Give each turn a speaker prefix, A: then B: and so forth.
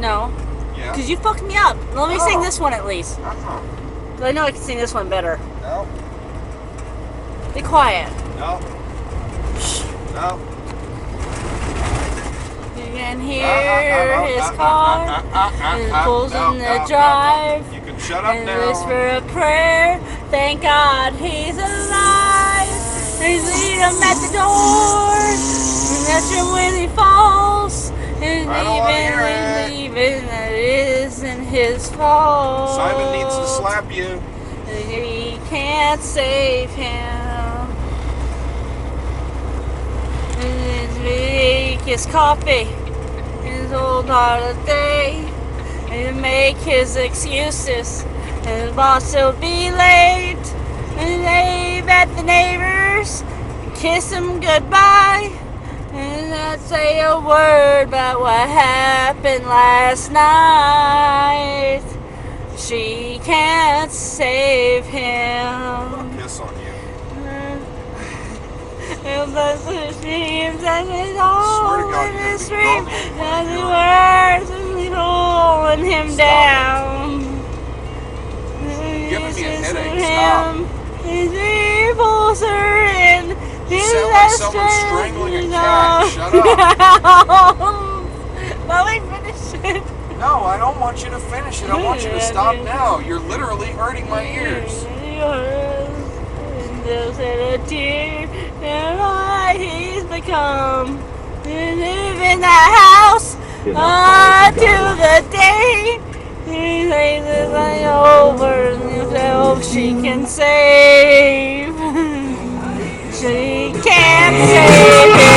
A: No.
B: Yeah.
A: Because you fucked me up. Let me sing this one at least. I know I can sing this one better.
B: No.
A: Be quiet.
B: No. No.
A: You can hear his car. He pulls in the drive.
B: You can shut up
A: and
B: now.
A: whisper a prayer. Thank God he's alive. He's leading him at the door. And that's him when he falls. And even that it isn't his fault.
B: Simon needs to slap you.
A: He can't save him. And his make his coffee. His old holiday. And make his excuses. And his boss will be late. And wave at the neighbors. And kiss them goodbye. And not say a word about what happened last night. She can't save him.
B: I'll piss on you.
A: And the streams and it's all
B: God,
A: in
B: you're
A: the
B: gonna
A: stream.
B: be
A: And the words and pulling him down.
B: Giving me a headache. Stop.
A: His evils are in.
B: You sound like someone strangling a cat. Shut up.
A: Let me finish it.
B: No, I don't want you to finish it. I want you to stop now. You're literally hurting my ears.
A: And there's a tear and why he's become. And live in the house until the day he lays his eye over himself. She can save. She can't save him.